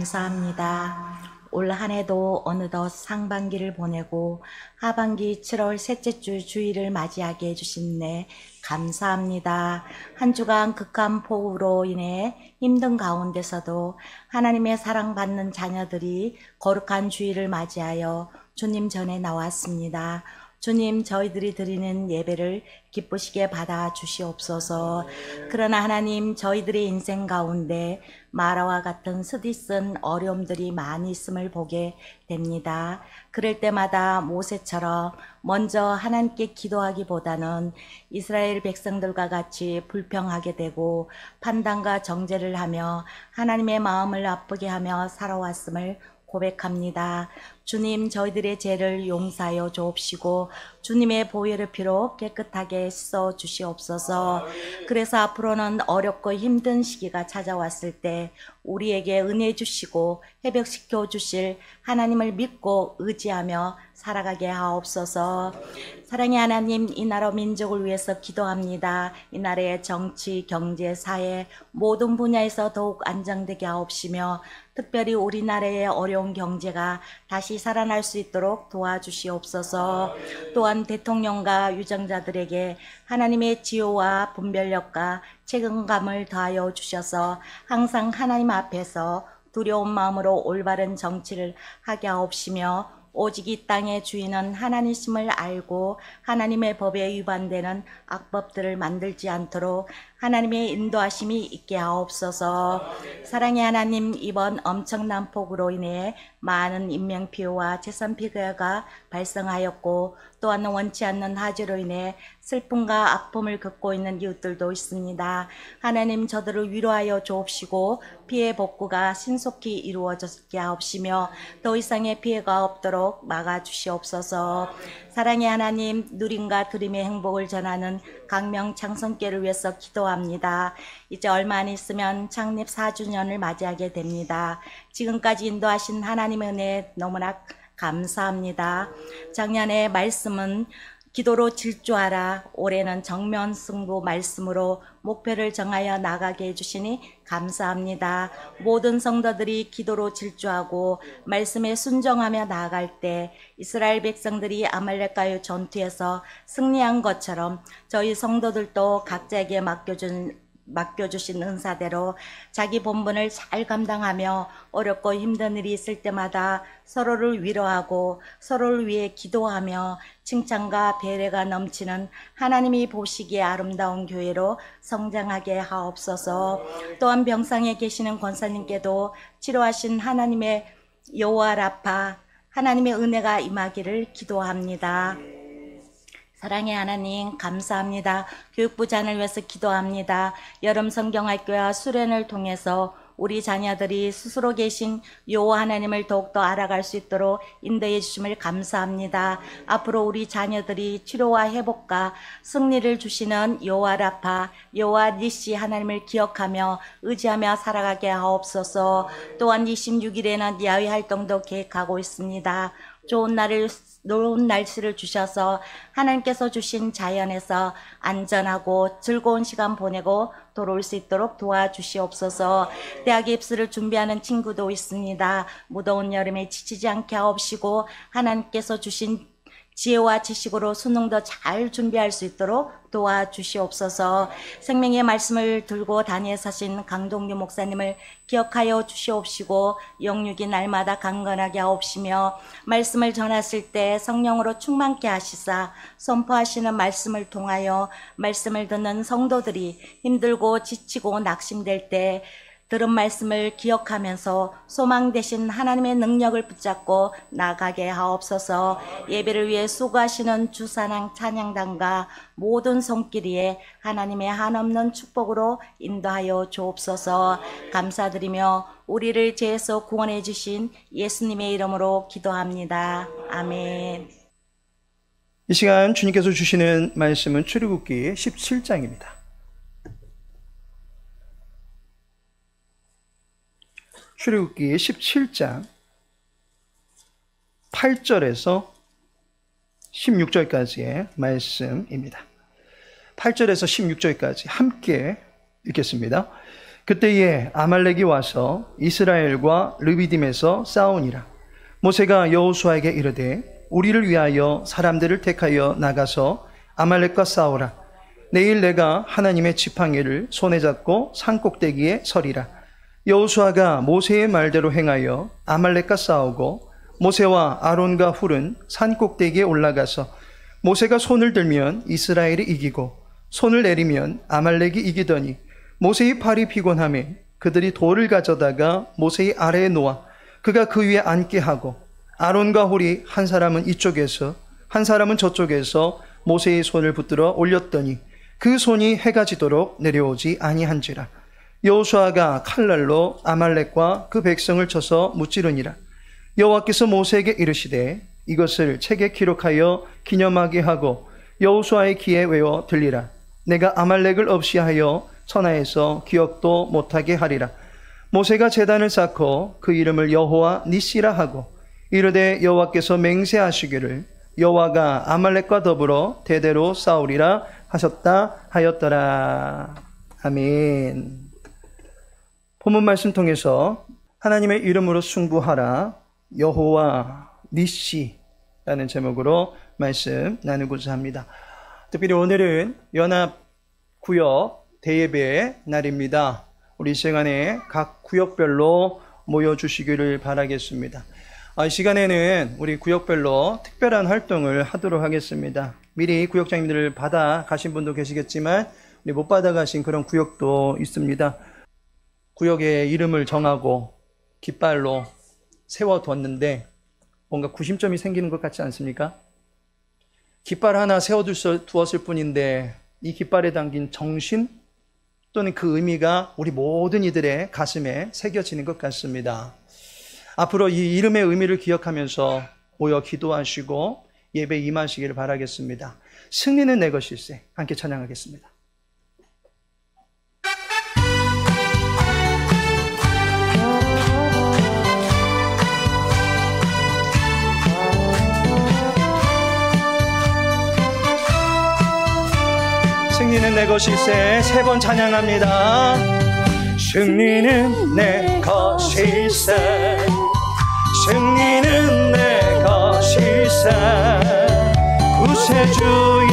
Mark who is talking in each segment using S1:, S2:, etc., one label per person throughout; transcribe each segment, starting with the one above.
S1: 감사합니다. 올 한 해도 어느덧 상반기를 보내고 하반기 7월 셋째 주 주일을 맞이하게 해주신 네 감사합니다. 한 주간 극한 폭우로 인해 힘든 가운데서도 하나님의 사랑받는 자녀들이 거룩한 주일을 맞이하여 주님 전에 나왔습니다. 주님, 저희들이 드리는 예배를 기쁘시게 받아 주시옵소서. 그러나 하나님, 저희들의 인생 가운데 마라와 같은 스디쓴 어려움들이 많이 있음을 보게 됩니다. 그럴 때마다 모세처럼 먼저 하나님께 기도하기보다는 이스라엘 백성들과 같이 불평하게 되고 판단과 정죄를 하며 하나님의 마음을 아프게 하며 살아왔음을 고백합니다. 주님, 저희들의 죄를 용서하여 주옵시고 주님의 보혈의 피로 깨끗하게 씻어 주시옵소서. 그래서 앞으로는 어렵고 힘든 시기가 찾아왔을 때 우리에게 은혜 주시고 회복시켜 주실 하나님을 믿고 의지하며 살아가게 하옵소서. 사랑의 하나님, 이 나라 민족을 위해서 기도합니다. 이 나라의 정치, 경제, 사회 모든 분야에서 더욱 안정되게 하옵시며 특별히 우리나라의 어려운 경제가 다시 살아날 수 있도록 도와주시옵소서. 또한 대통령과 유정자들에게 하나님의 지혜와 분별력과 책임감을 더하여 주셔서 항상 하나님 앞에서 두려운 마음으로 올바른 정치를 하게 하옵시며 오직 이 땅의 주인은 하나님이심을 알고 하나님의 법에 위반되는 악법들을 만들지 않도록 하나님의 인도하심이 있게 하옵소서. 사랑의 하나님, 이번 엄청난 폭우로 인해 많은 인명피해와 재산피해가 발생하였고 또한 원치 않는 화재로 인해 슬픔과 아픔을 겪고 있는 이웃들도 있습니다. 하나님, 저들을 위로하여 주옵시고 피해 복구가 신속히 이루어지게 하옵시며 더 이상의 피해가 없도록 막아주시옵소서. 사랑의 하나님, 누림과 드림의 행복을 전하는 강명 창성교회를 위해서 기도합니다. 이제 얼마 안 있으면 창립 4주년을 맞이하게 됩니다. 지금까지 인도하신 하나님의 은혜 너무나 감사합니다. 작년에 말씀은 기도로 질주하라. 올해는 정면 승부 말씀으로 목표를 정하여 나가게 해주시니 감사합니다. 모든 성도들이 기도로 질주하고 말씀에 순종하며 나아갈 때 이스라엘 백성들이 아말렉과의 전투에서 승리한 것처럼 저희 성도들도 각자에게 맡겨주신 은사대로 자기 본분을 잘 감당하며 어렵고 힘든 일이 있을 때마다 서로를 위로하고 서로를 위해 기도하며 칭찬과 배려가 넘치는 하나님이 보시기에 아름다운 교회로 성장하게 하옵소서. 또한 병상에 계시는 권사님께도 치료하신 하나님의 여호와 라파 하나님의 은혜가 임하기를 기도합니다. 사랑의 하나님, 감사합니다. 교육부 자녀를 위해서 기도합니다. 여름 성경학교와 수련을 통해서 우리 자녀들이 스스로 계신 여호와 하나님을 더욱더 알아갈 수 있도록 인도해 주심을 감사합니다. 앞으로 우리 자녀들이 치료와 회복과 승리를 주시는 여호와 라파, 여호와 니시 하나님을 기억하며 의지하며 살아가게 하옵소서. 또한 26일에는 야외 활동도 계획하고 있습니다. 좋은 날씨를 주셔서 하나님께서 주신 자연에서 안전하고 즐거운 시간 보내고 돌아올 수 있도록 도와주시옵소서. 대학 입시를 준비하는 친구도 있습니다. 무더운 여름에 지치지 않게 하옵시고 하나님께서 주신 지혜와 지식으로 수능도 잘 준비할 수 있도록 도와주시옵소서. 생명의 말씀을 들고 다니에 사신 강동규 목사님을 기억하여 주시옵시고 영육이 날마다 강건하게 하옵시며 말씀을 전하실 때 성령으로 충만케 하시사 선포하시는 말씀을 통하여 말씀을 듣는 성도들이 힘들고 지치고 낙심될 때 들은 말씀을 기억하면서 소망 되신 하나님의 능력을 붙잡고 나가게 하옵소서. 예배를 위해 수고하시는 주사랑 찬양단과 모든 손길이에 하나님의 한없는 축복으로 인도하여 주옵소서. 감사드리며 우리를 죄에서 구원해 주신 예수님의 이름으로 기도합니다. 아멘.
S2: 이 시간 주님께서 주시는 말씀은 출애굽기 17장입니다. 출애굽기 17장 8절에서 16절까지의 말씀입니다. 8절에서 16절까지 함께 읽겠습니다. 그때에 아말렉이 와서 이스라엘과 르비딤에서 싸우니라. 모세가 여호수아에게 이르되 우리를 위하여 사람들을 택하여 나가서 아말렉과 싸우라. 내일 내가 하나님의 지팡이를 손에 잡고 산꼭대기에 서리라. 여호수아가 모세의 말대로 행하여 아말렉과 싸우고 모세와 아론과 훌은 산꼭대기에 올라가서 모세가 손을 들면 이스라엘이 이기고 손을 내리면 아말렉이 이기더니 모세의 팔이 피곤하며 그들이 돌을 가져다가 모세의 아래에 놓아 그가 그 위에 앉게 하고 아론과 훌이 한 사람은 이쪽에서 한 사람은 저쪽에서 모세의 손을 붙들어 올렸더니 그 손이 해가 지도록 내려오지 아니한지라. 여호수아가 칼날로 아말렉과 그 백성을 쳐서 무찌르니라. 여호와께서 모세에게 이르시되 이것을 책에 기록하여 기념하게 하고 여호수아의 귀에 외워 들리라. 내가 아말렉을 없이 하여 천하에서 기억도 못하게 하리라. 모세가 제단을 쌓고 그 이름을 여호와 니시라 하고 이르되 여호와께서 맹세하시기를 여호와가 아말렉과 더불어 대대로 싸우리라 하셨다 하였더라. 아멘. 본문 말씀 통해서 하나님의 이름으로 승부하라 여호와 니시라는 제목으로 말씀 나누고자 합니다. 특별히 오늘은 연합구역 대예배 날입니다. 우리 시간에 각 구역별로 모여주시기를 바라겠습니다. 이 시간에는 우리 구역별로 특별한 활동을 하도록 하겠습니다. 미리 구역장님들을 받아 가신 분도 계시겠지만 우리 못 받아 가신 그런 구역도 있습니다. 구역의 이름을 정하고 깃발로 세워뒀는데 뭔가 구심점이 생기는 것 같지 않습니까? 깃발 하나 세워두었을 뿐인데 이 깃발에 담긴 정신 또는 그 의미가 우리 모든 이들의 가슴에 새겨지는 것 같습니다. 앞으로 이 이름의 의미를 기억하면서 모여 기도하시고 예배 임하시기를 바라겠습니다. 승리는 내 것일세. 함께 찬양하겠습니다. 승리는 내 것일세. 세 번 찬양합니다. 승리는 내 것일세. 승리는 내 것일세. 구세주의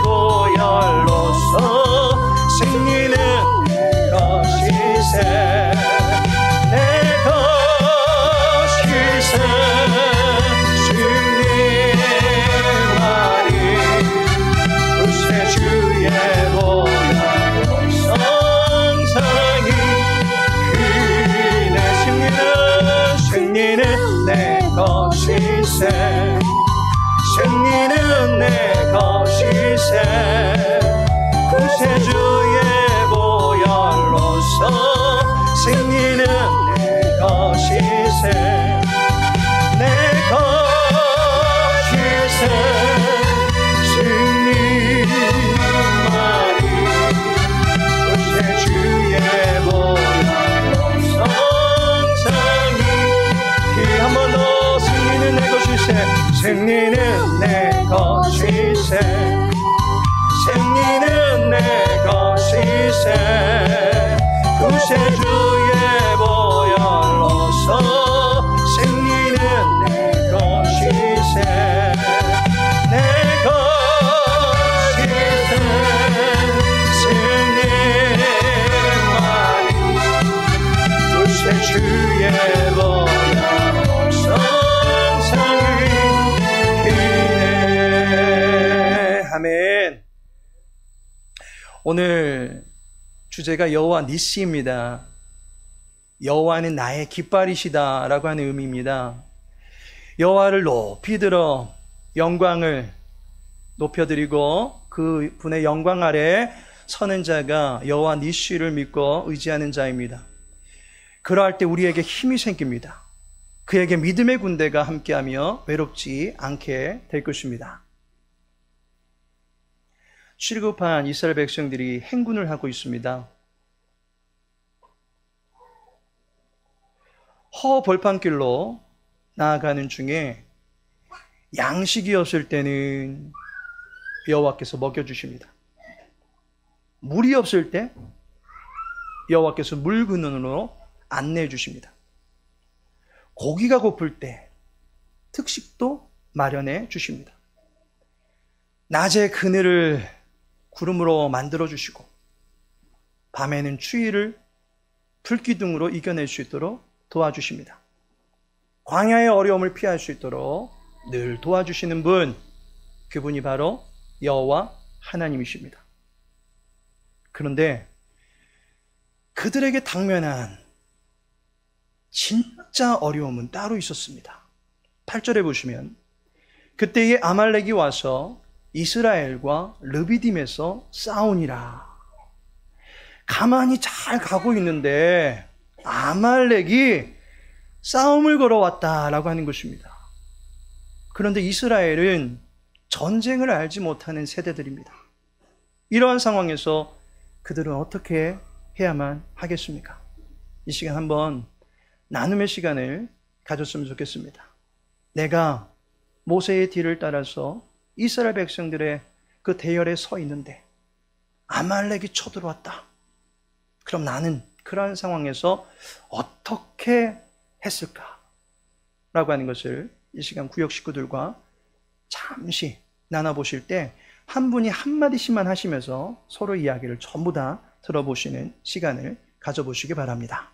S2: 보혈로서 승리는 내 것일세. 내 것일세. 승리만이 구세주의 보혈로서 성상이 그네 승리는 내 것일세. 승리는 내 것일세. 구세주의 보혈로서 승리는 내 것일세. 내 것일세. 승리만이 구세주의 보혈로서 성상이 한 번 더 승리는 내 것일세. 승리는 내 것일세. 승리는 내 것일세. 구세주의 보혈로서 승리는 내 것일세. 내 것일세. 승리만이 구세주의 보혈로서 아멘. 오늘 주제가 여호와 니시입니다. 여호와는 나의 깃발이시다 라고 하는 의미입니다. 여호와를 높이 들어 영광을 높여드리고 그 분의 영광 아래 서는 자가 여호와 니시를 믿고 의지하는 자입니다. 그러할 때 우리에게 힘이 생깁니다. 그에게 믿음의 군대가 함께하며 외롭지 않게 될 것입니다. 출애굽한 이스라엘 백성들이 행군을 하고 있습니다. 허벌판길로 나아가는 중에 양식이 없을 때는 여호와께서 먹여주십니다. 물이 없을 때 여호와께서 물 근원으로 안내해 주십니다. 고기가 고플 때 특식도 마련해 주십니다. 낮에 그늘을 구름으로 만들어 주시고 밤에는 추위를 불기둥으로 이겨낼 수 있도록 도와주십니다. 광야의 어려움을 피할 수 있도록 늘 도와주시는 분, 그분이 바로 여호와 하나님이십니다. 그런데 그들에게 당면한 진짜 어려움은 따로 있었습니다. 8절에 보시면 그때에 아말렉이 와서 이스라엘과 르비딤에서 싸우니라. 가만히 잘 가고 있는데 아말렉이 싸움을 걸어왔다라고 하는 것입니다. 그런데 이스라엘은 전쟁을 알지 못하는 세대들입니다. 이러한 상황에서 그들은 어떻게 해야만 하겠습니까? 이 시간 한번 나눔의 시간을 가졌으면 좋겠습니다. 내가 모세의 뒤를 따라서 이스라엘 백성들의 그 대열에 서 있는데 아말렉이 쳐들어왔다. 그럼 나는 그러한 상황에서 어떻게 했을까? 라고 하는 것을 이 시간 구역 식구들과 잠시 나눠보실 때 한 분이 한마디씩만 하시면서 서로 이야기를 전부 다 들어보시는 시간을 가져보시기 바랍니다.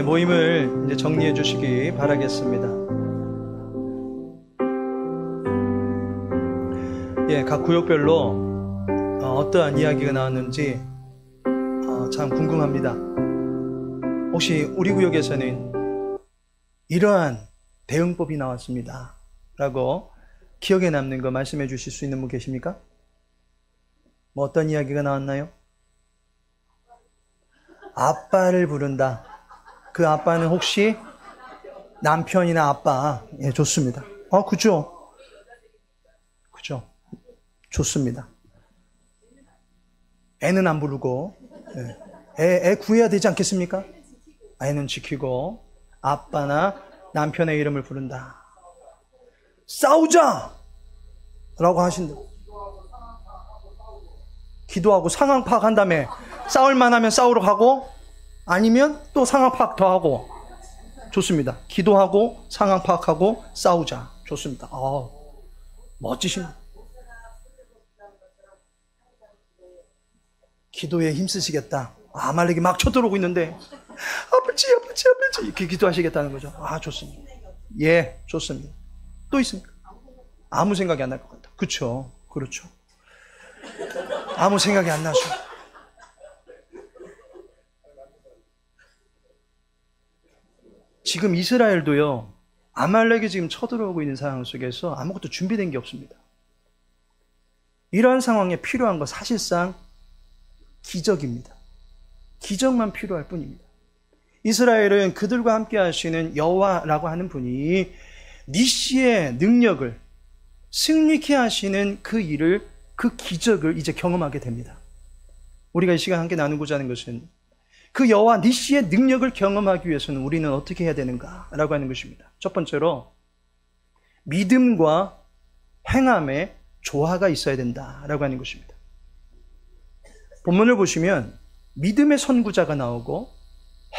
S2: 모임을 이제 정리해 주시기 바라겠습니다. 각 구역별로 어떠한 이야기가 나왔는지 참 궁금합니다. 혹시 우리 구역에서는 이러한 대응법이 나왔습니다 라고 기억에 남는 거 말씀해 주실 수 있는 분 계십니까? 뭐 어떤 이야기가 나왔나요? 아빠를 부른다. 그 아빠는 혹시 남편이나 아빠? 예, 좋습니다. 그죠? 그죠? 좋습니다. 애는 안 부르고, 애 구해야 되지 않겠습니까? 애는 지키고, 아빠나 남편의 이름을 부른다. 싸우자! 라고 하신다. 기도하고 상황 파악한 다음에 싸울만 하면 싸우러 가고, 아니면 또 상황 파악 더 하고. 좋습니다. 기도하고 상황 파악하고 싸우자. 좋습니다. 멋지십니다. 기도에 힘쓰시겠다. 아말렉이 막 쳐들어오고 있는데 아버지, 아버지, 아버지. 이렇게 기도하시겠다는 거죠. 아, 좋습니다. 예, 좋습니다. 또 있습니까? 아무 생각이 안 날 것 같다. 그렇죠. 그렇죠. 아무 생각이 안 나죠. 지금 이스라엘도요, 아말렉이 지금 쳐들어오고 있는 상황 속에서 아무것도 준비된 게 없습니다. 이러한 상황에 필요한 건 사실상 기적입니다. 기적만 필요할 뿐입니다. 이스라엘은 그들과 함께 하시는 여호와라고 하는 분이 니시의 능력을 승리케 하시는 그 일을, 그 기적을 이제 경험하게 됩니다. 우리가 이 시간 함께 나누고자 하는 것은 그 여호와 니시의 능력을 경험하기 위해서는 우리는 어떻게 해야 되는가라고 하는 것입니다. 첫 번째로 믿음과 행함의 조화가 있어야 된다라고 하는 것입니다. 본문을 보시면 믿음의 선구자가 나오고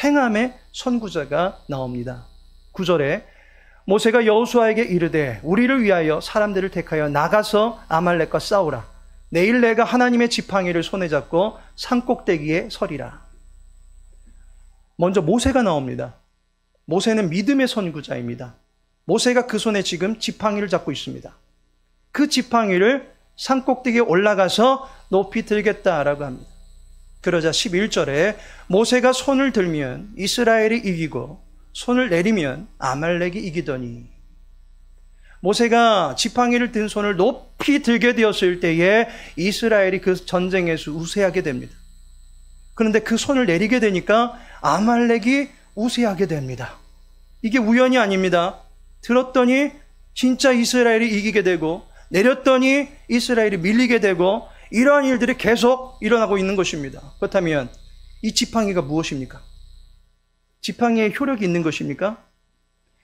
S2: 행함의 선구자가 나옵니다. 9절에 모세가 여호수아에게 이르되 우리를 위하여 사람들을 택하여 나가서 아말렉과 싸우라. 내일 내가 하나님의 지팡이를 손에 잡고 산꼭대기에 서리라. 먼저 모세가 나옵니다. 모세는 믿음의 선구자입니다. 모세가 그 손에 지금 지팡이를 잡고 있습니다. 그 지팡이를 산꼭대기에 올라가서 높이 들겠다라고 합니다. 그러자 11절에 모세가 손을 들면 이스라엘이 이기고 손을 내리면 아말렉이 이기더니, 모세가 지팡이를 든 손을 높이 들게 되었을 때에 이스라엘이 그 전쟁에서 우세하게 됩니다. 그런데 그 손을 내리게 되니까 아말렉이 우세하게 됩니다. 이게 우연이 아닙니다. 들었더니 진짜 이스라엘이 이기게 되고 내렸더니 이스라엘이 밀리게 되고 이러한 일들이 계속 일어나고 있는 것입니다. 그렇다면 이 지팡이가 무엇입니까? 지팡이에 효력이 있는 것입니까?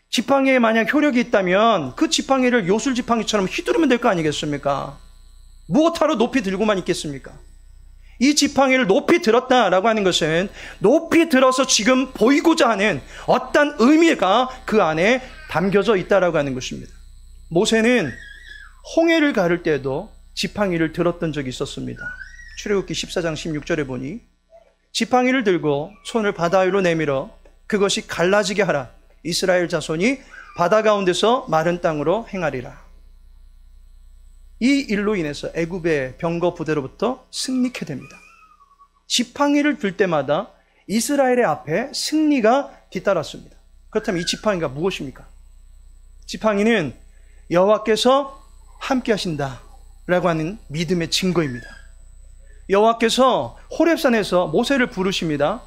S2: 지팡이에 만약 효력이 있다면 그 지팡이를 요술 지팡이처럼 휘두르면 될 거 아니겠습니까? 무엇하러 높이 들고만 있겠습니까? 이 지팡이를 높이 들었다라고 하는 것은 높이 들어서 지금 보이고자 하는 어떤 의미가 그 안에 담겨져 있다라고 하는 것입니다. 모세는 홍해를 가를 때도 지팡이를 들었던 적이 있었습니다. 출애굽기 14장 16절에 보니 지팡이를 들고 손을 바다 위로 내밀어 그것이 갈라지게 하라. 이스라엘 자손이 바다 가운데서 마른 땅으로 행하리라. 이 일로 인해서 애굽의 병거 부대로부터 승리케 됩니다. 지팡이를 들 때마다 이스라엘의 앞에 승리가 뒤따랐습니다. 그렇다면 이 지팡이가 무엇입니까? 지팡이는 여호와께서 함께 하신다라고 하는 믿음의 증거입니다. 여호와께서 호렙산에서 모세를 부르십니다.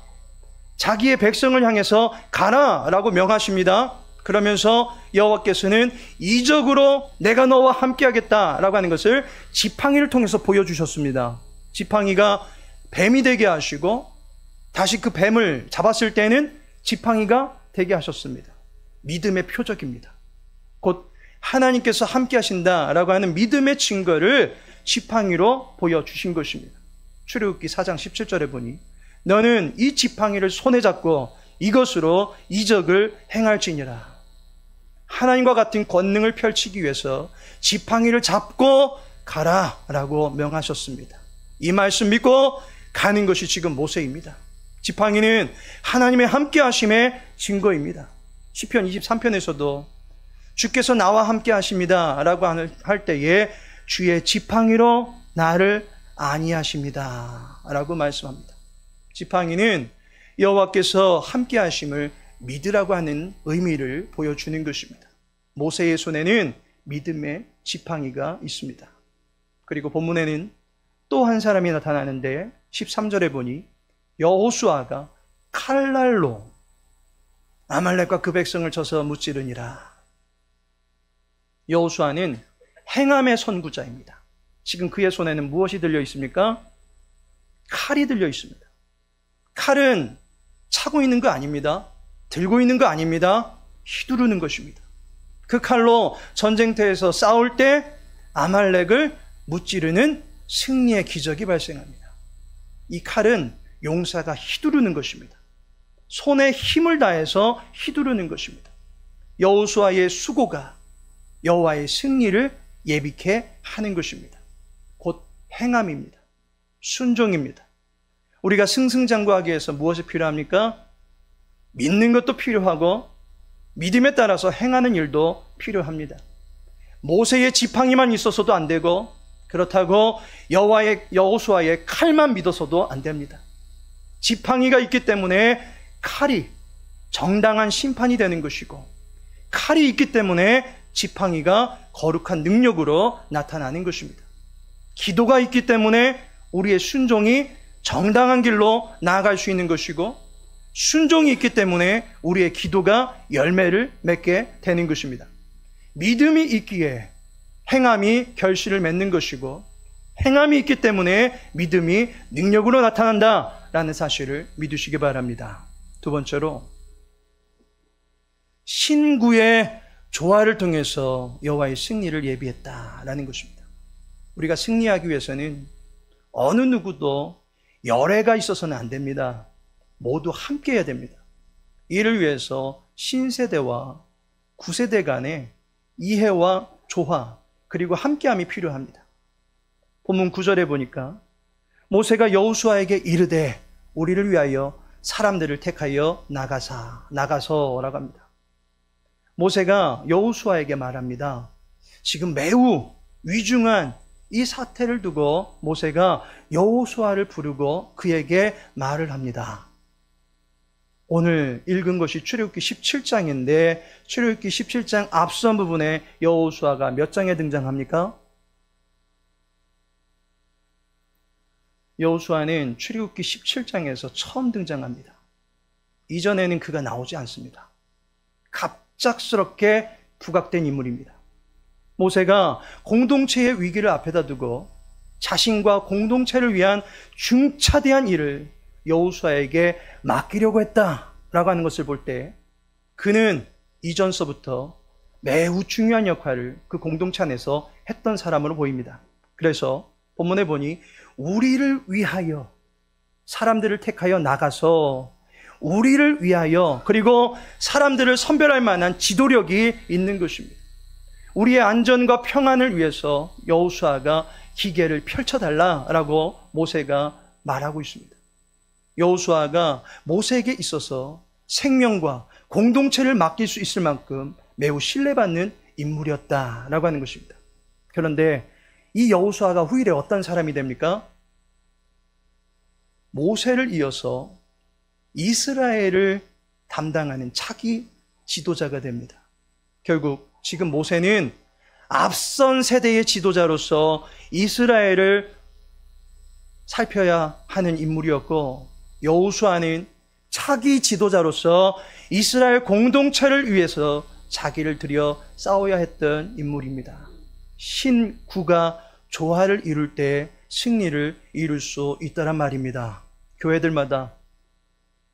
S2: 자기의 백성을 향해서 가라라고 명하십니다. 그러면서 여호와께서는 이적으로 내가 너와 함께하겠다라고 하는 것을 지팡이를 통해서 보여주셨습니다. 지팡이가 뱀이 되게 하시고 다시 그 뱀을 잡았을 때는 지팡이가 되게 하셨습니다. 믿음의 표적입니다. 곧 하나님께서 함께하신다라고 하는 믿음의 증거를 지팡이로 보여주신 것입니다. 출애굽기 4장 17절에 보니 너는 이 지팡이를 손에 잡고 이것으로 이적을 행할지니라. 하나님과 같은 권능을 펼치기 위해서 지팡이를 잡고 가라라고 명하셨습니다. 이 말씀 믿고 가는 것이 지금 모세입니다. 지팡이는 하나님의 함께하심의 증거입니다. 시편 23편에서도 주께서 나와 함께 하십니다 라고 할 때에 주의 지팡이로 나를 안위하십니다 라고 말씀합니다. 지팡이는 여호와께서 함께 하심을 믿으라고 하는 의미를 보여주는 것입니다. 모세의 손에는 믿음의 지팡이가 있습니다. 그리고 본문에는 또 한 사람이 나타나는데 13절에 보니 여호수아가 칼날로 아말렉과 그 백성을 쳐서 무찌르니라. 여호수아는 행함의 선구자입니다. 지금 그의 손에는 무엇이 들려 있습니까? 칼이 들려 있습니다. 칼은 차고 있는 거 아닙니다. 들고 있는 거 아닙니다. 휘두르는 것입니다. 그 칼로 전쟁터에서 싸울 때 아말렉을 무찌르는 승리의 기적이 발생합니다. 이 칼은 용사가 휘두르는 것입니다. 손에 힘을 다해서 휘두르는 것입니다. 여호수아의 수고가 여호와의 승리를 예비케 하는 것입니다. 곧 행함입니다. 순종입니다. 우리가 승승장구하기 위해서 무엇이 필요합니까? 믿는 것도 필요하고 믿음에 따라서 행하는 일도 필요합니다. 모세의 지팡이만 있어서도 안 되고 그렇다고 여호수아의 칼만 믿어서도 안 됩니다. 지팡이가 있기 때문에 칼이 정당한 심판이 되는 것이고 칼이 있기 때문에 지팡이가 거룩한 능력으로 나타나는 것입니다. 기도가 있기 때문에 우리의 순종이 정당한 길로 나아갈 수 있는 것이고 순종이 있기 때문에 우리의 기도가 열매를 맺게 되는 것입니다. 믿음이 있기에 행함이 결실을 맺는 것이고 행함이 있기 때문에 믿음이 능력으로 나타난다라는 사실을 믿으시기 바랍니다. 두 번째로 신구의 조화를 통해서 여호와의 승리를 예비했다라는 것입니다. 우리가 승리하기 위해서는 어느 누구도 열애가 있어서는 안 됩니다. 모두 함께 해야 됩니다. 이를 위해서 신세대와 구세대 간의 이해와 조화 그리고 함께함이 필요합니다. 본문 9절에 보니까 모세가 여호수아에게 이르되 우리를 위하여 사람들을 택하여 나가서라고 합니다. 모세가 여호수아에게 말합니다. 지금 매우 위중한 이 사태를 두고 모세가 여호수아를 부르고 그에게 말을 합니다. 오늘 읽은 것이 출애굽기 17장인데 출애굽기 17장 앞선 부분에 여호수아가 몇 장에 등장합니까? 여호수아는 출애굽기 17장에서 처음 등장합니다. 이전에는 그가 나오지 않습니다. 갑작스럽게 부각된 인물입니다. 모세가 공동체의 위기를 앞에다 두고 자신과 공동체를 위한 중차대한 일을 여호수아에게 맡기려고 했다라고 하는 것을 볼 때 그는 이전서부터 매우 중요한 역할을 그 공동체 안에서 했던 사람으로 보입니다. 그래서 본문에 보니 우리를 위하여 사람들을 택하여 나가서 우리를 위하여 그리고 사람들을 선별할 만한 지도력이 있는 것입니다. 우리의 안전과 평안을 위해서 여호수아가 기계를 펼쳐달라라고 모세가 말하고 있습니다. 여호수아가 모세에게 있어서 생명과 공동체를 맡길 수 있을 만큼 매우 신뢰받는 인물이었다라고 하는 것입니다. 그런데 이 여호수아가 후일에 어떤 사람이 됩니까? 모세를 이어서 이스라엘을 담당하는 차기 지도자가 됩니다. 결국 지금 모세는 앞선 세대의 지도자로서 이스라엘을 살펴야 하는 인물이었고 여호수아는 차기 지도자로서 이스라엘 공동체를 위해서 자기를 들여 싸워야 했던 인물입니다. 신구가 조화를 이룰 때 승리를 이룰 수 있다란 말입니다. 교회들마다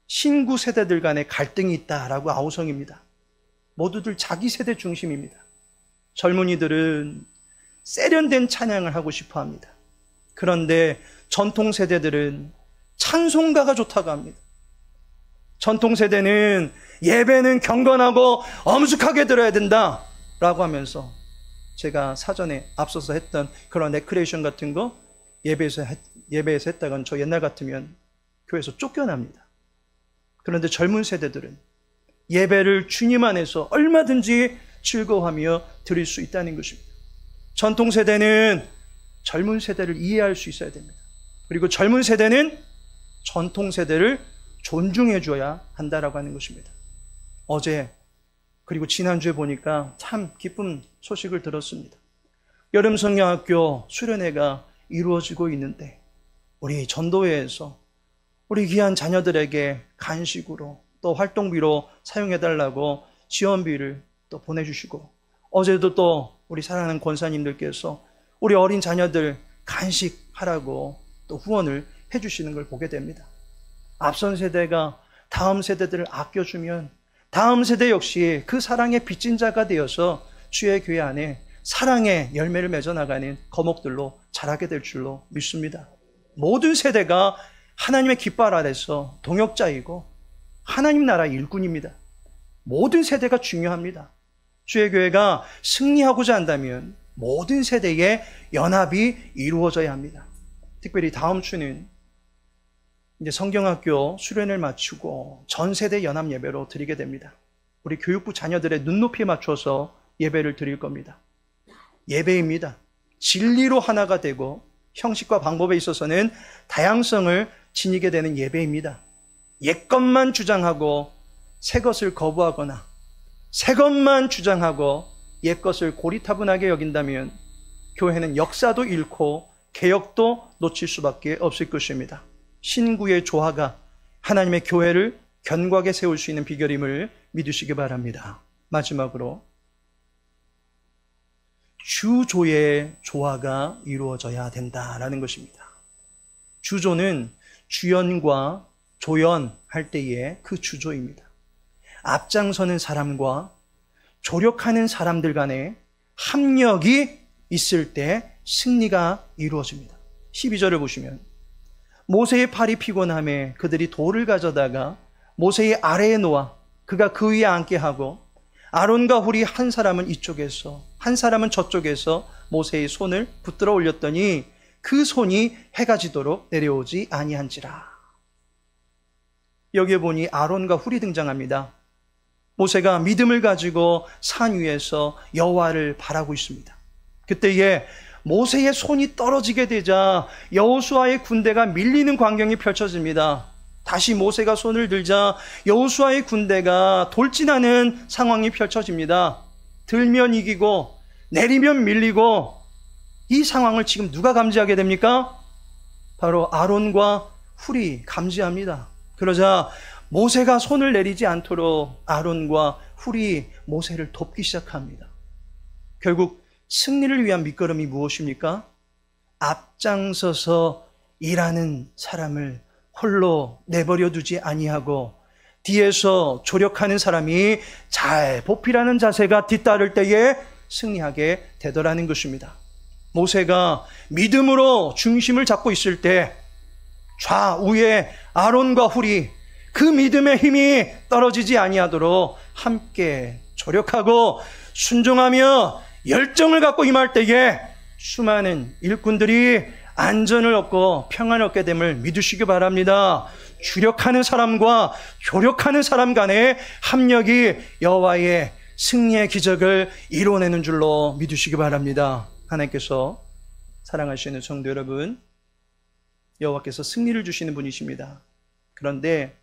S2: 신구 세대들 간의 갈등이 있다라고 아우성입니다. 모두들 자기 세대 중심입니다. 젊은이들은 세련된 찬양을 하고 싶어 합니다. 그런데 전통 세대들은 찬송가가 좋다고 합니다. 전통 세대는 예배는 경건하고 엄숙하게 들어야 된다라고 하면서 제가 사전에 앞서서 했던 그런 레크레이션 같은 거 예배에서 했다간 저 옛날 같으면 교회에서 쫓겨납니다. 그런데 젊은 세대들은 예배를 주님 안에서 얼마든지 즐거워하며 드릴 수 있다는 것입니다. 전통 세대는 젊은 세대를 이해할 수 있어야 됩니다. 그리고 젊은 세대는 전통 세대를 존중해 줘야 한다라고 하는 것입니다. 어제 그리고 지난주에 보니까 참 기쁜 소식을 들었습니다. 여름성경학교 수련회가 이루어지고 있는데 우리 전도회에서 우리 귀한 자녀들에게 간식으로 또 활동비로 사용해달라고 지원비를 또 보내주시고 어제도 또 우리 사랑하는 권사님들께서 우리 어린 자녀들 간식하라고 또 후원을 해주시는 걸 보게 됩니다. 앞선 세대가 다음 세대들을 아껴주면 다음 세대 역시 그 사랑의 빚진 자가 되어서 주의 교회 안에 사랑의 열매를 맺어나가는 거목들로 자라게 될 줄로 믿습니다. 모든 세대가 하나님의 깃발 아래서 동역자이고 하나님 나라 일꾼입니다. 모든 세대가 중요합니다. 주의 교회가 승리하고자 한다면 모든 세대의 연합이 이루어져야 합니다. 특별히 다음 주는 이제 성경학교 수련을 마치고 전 세대 연합 예배로 드리게 됩니다. 우리 교육부 자녀들의 눈높이에 맞춰서 예배를 드릴 겁니다. 예배입니다. 진리로 하나가 되고 형식과 방법에 있어서는 다양성을 지니게 되는 예배입니다. 옛것만 주장하고 새것을 거부하거나 새것만 주장하고 옛것을 고리타분하게 여긴다면 교회는 역사도 잃고 개혁도 놓칠 수밖에 없을 것입니다. 신구의 조화가 하나님의 교회를 견고하게 세울 수 있는 비결임을 믿으시기 바랍니다. 마지막으로 주조의 조화가 이루어져야 된다라는 것입니다. 주조는 주연과 조연할 때의 그 주조입니다. 앞장서는 사람과 조력하는 사람들 간에 합력이 있을 때 승리가 이루어집니다. 12절을 보시면 모세의 팔이 피곤함에 그들이 돌을 가져다가 모세의 아래에 놓아 그가 그 위에 앉게 하고 아론과 훌이 한 사람은 이쪽에서 한 사람은 저쪽에서 모세의 손을 붙들어 올렸더니 그 손이 해가 지도록 내려오지 아니한지라. 여기에 보니 아론과 훌이 등장합니다. 모세가 믿음을 가지고 산 위에서 여호와를 바라고 있습니다. 그때에 모세의 손이 떨어지게 되자 여호수아의 군대가 밀리는 광경이 펼쳐집니다. 다시 모세가 손을 들자 여호수아의 군대가 돌진하는 상황이 펼쳐집니다. 들면 이기고 내리면 밀리고, 이 상황을 지금 누가 감지하게 됩니까? 바로 아론과 훌이 감지합니다. 그러자 모세가 손을 내리지 않도록 아론과 훌이 모세를 돕기 시작합니다. 결국 승리를 위한 밑거름이 무엇입니까? 앞장서서 일하는 사람을 홀로 내버려 두지 아니하고 뒤에서 조력하는 사람이 잘 보필하는 자세가 뒤따를 때에 승리하게 되더라는 것입니다. 모세가 믿음으로 중심을 잡고 있을 때 좌우에 아론과 훌이 그 믿음의 힘이 떨어지지 아니하도록 함께 조력하고 순종하며 열정을 갖고 임할 때에 수많은 일꾼들이 안전을 얻고 평안을 얻게 됨을 믿으시기 바랍니다. 주력하는 사람과 조력하는 사람 간의 합력이 여호와의 승리의 기적을 이루어내는 줄로 믿으시기 바랍니다. 하나님께서 사랑하시는 성도 여러분, 여호와께서 승리를 주시는 분이십니다. 그런데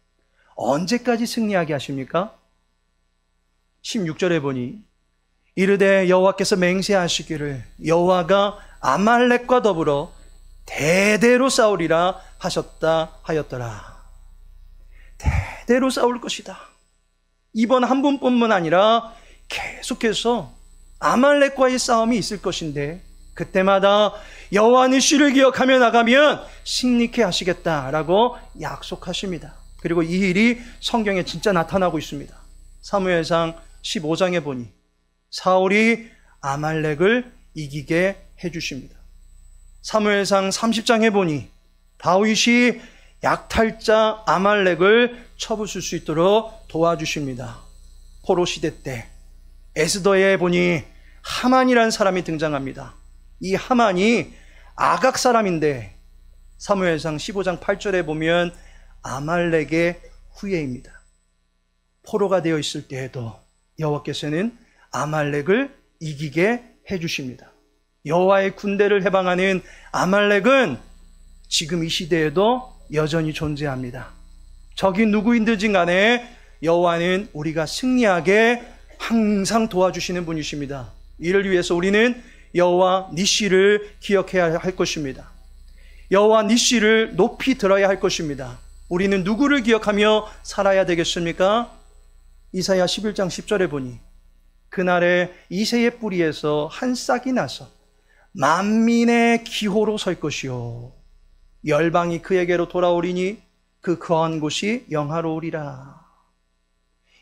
S2: 언제까지 승리하게 하십니까? 16절에 보니 이르되 여호와께서 맹세하시기를 여호와가 아말렉과 더불어 대대로 싸우리라 하셨다 하였더라. 대대로 싸울 것이다. 이번 한 번뿐만 아니라 계속해서 아말렉과의 싸움이 있을 것인데 그때마다 여호와 니시를 기억하며 나가면 승리케 하시겠다라고 약속하십니다. 그리고 이 일이 성경에 진짜 나타나고 있습니다. 사무엘상 15장에 보니 사울이 아말렉을 이기게 해주십니다. 사무엘상 30장에 보니 다윗이 약탈자 아말렉을 쳐부술 수 있도록 도와주십니다. 포로 시대 때 에스더에 보니 하만이라는 사람이 등장합니다. 이 하만이 아각 사람인데 사무엘상 15장 8절에 보면 아말렉의 후예입니다. 포로가 되어 있을 때에도 여호와께서는 아말렉을 이기게 해주십니다. 여호와의 군대를 해방하는 아말렉은 지금 이 시대에도 여전히 존재합니다. 적이 누구인든지 간에 여호와는 우리가 승리하게 항상 도와주시는 분이십니다. 이를 위해서 우리는 여호와 니시를 기억해야 할 것입니다. 여호와 니시를 높이 들어야 할 것입니다. 우리는 누구를 기억하며 살아야 되겠습니까? 이사야 11장 10절에 보니 그날에 이새의 뿌리에서 한 싹이 나서 만민의 기호로 설 것이요 열방이 그에게로 돌아오리니 그 거한 곳이 영화로우리라.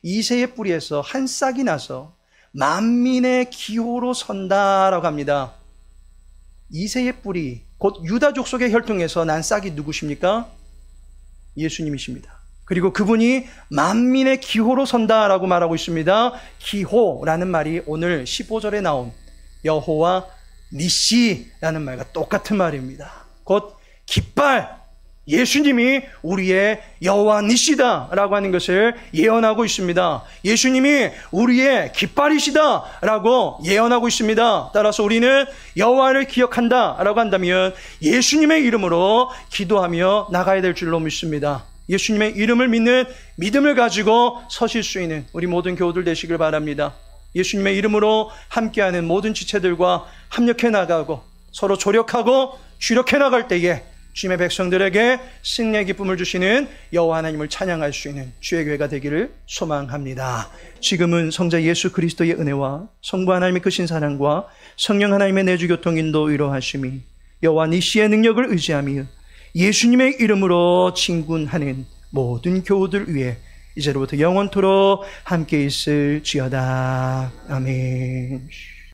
S2: 이새의 뿌리에서 한 싹이 나서 만민의 기호로 선다라고 합니다. 이새의 뿌리, 곧 유다 족속의 혈통에서 난 싹이 누구십니까? 예수님이십니다. 그리고 그분이 만민의 기호로 선다라고 말하고 있습니다. 기호라는 말이 오늘 15절에 나온 여호와 니시라는 말과 똑같은 말입니다. 곧 깃발, 예수님이 우리의 여호와니시다라고 하는 것을 예언하고 있습니다. 예수님이 우리의 깃발이시다라고 예언하고 있습니다. 따라서 우리는 여호와를 기억한다라고 한다면 예수님의 이름으로 기도하며 나가야 될 줄로 믿습니다. 예수님의 이름을 믿는 믿음을 가지고 서실 수 있는 우리 모든 교우들 되시길 바랍니다. 예수님의 이름으로 함께하는 모든 지체들과 합력해 나가고 서로 조력하고 주력해 나갈 때에 주님의 백성들에게 승리의 기쁨을 주시는 여호와 하나님을 찬양할 수 있는 주의 교회가 되기를 소망합니다. 지금은 성자 예수 그리스도의 은혜와 성부 하나님의 크신 사랑과 성령 하나님의 내주 교통 인도 위로하심이 여호와 니시의 능력을 의지하며 예수님의 이름으로 진군하는 모든 교우들 위해 이제로부터 영원토록 함께 있을지어다. 아멘.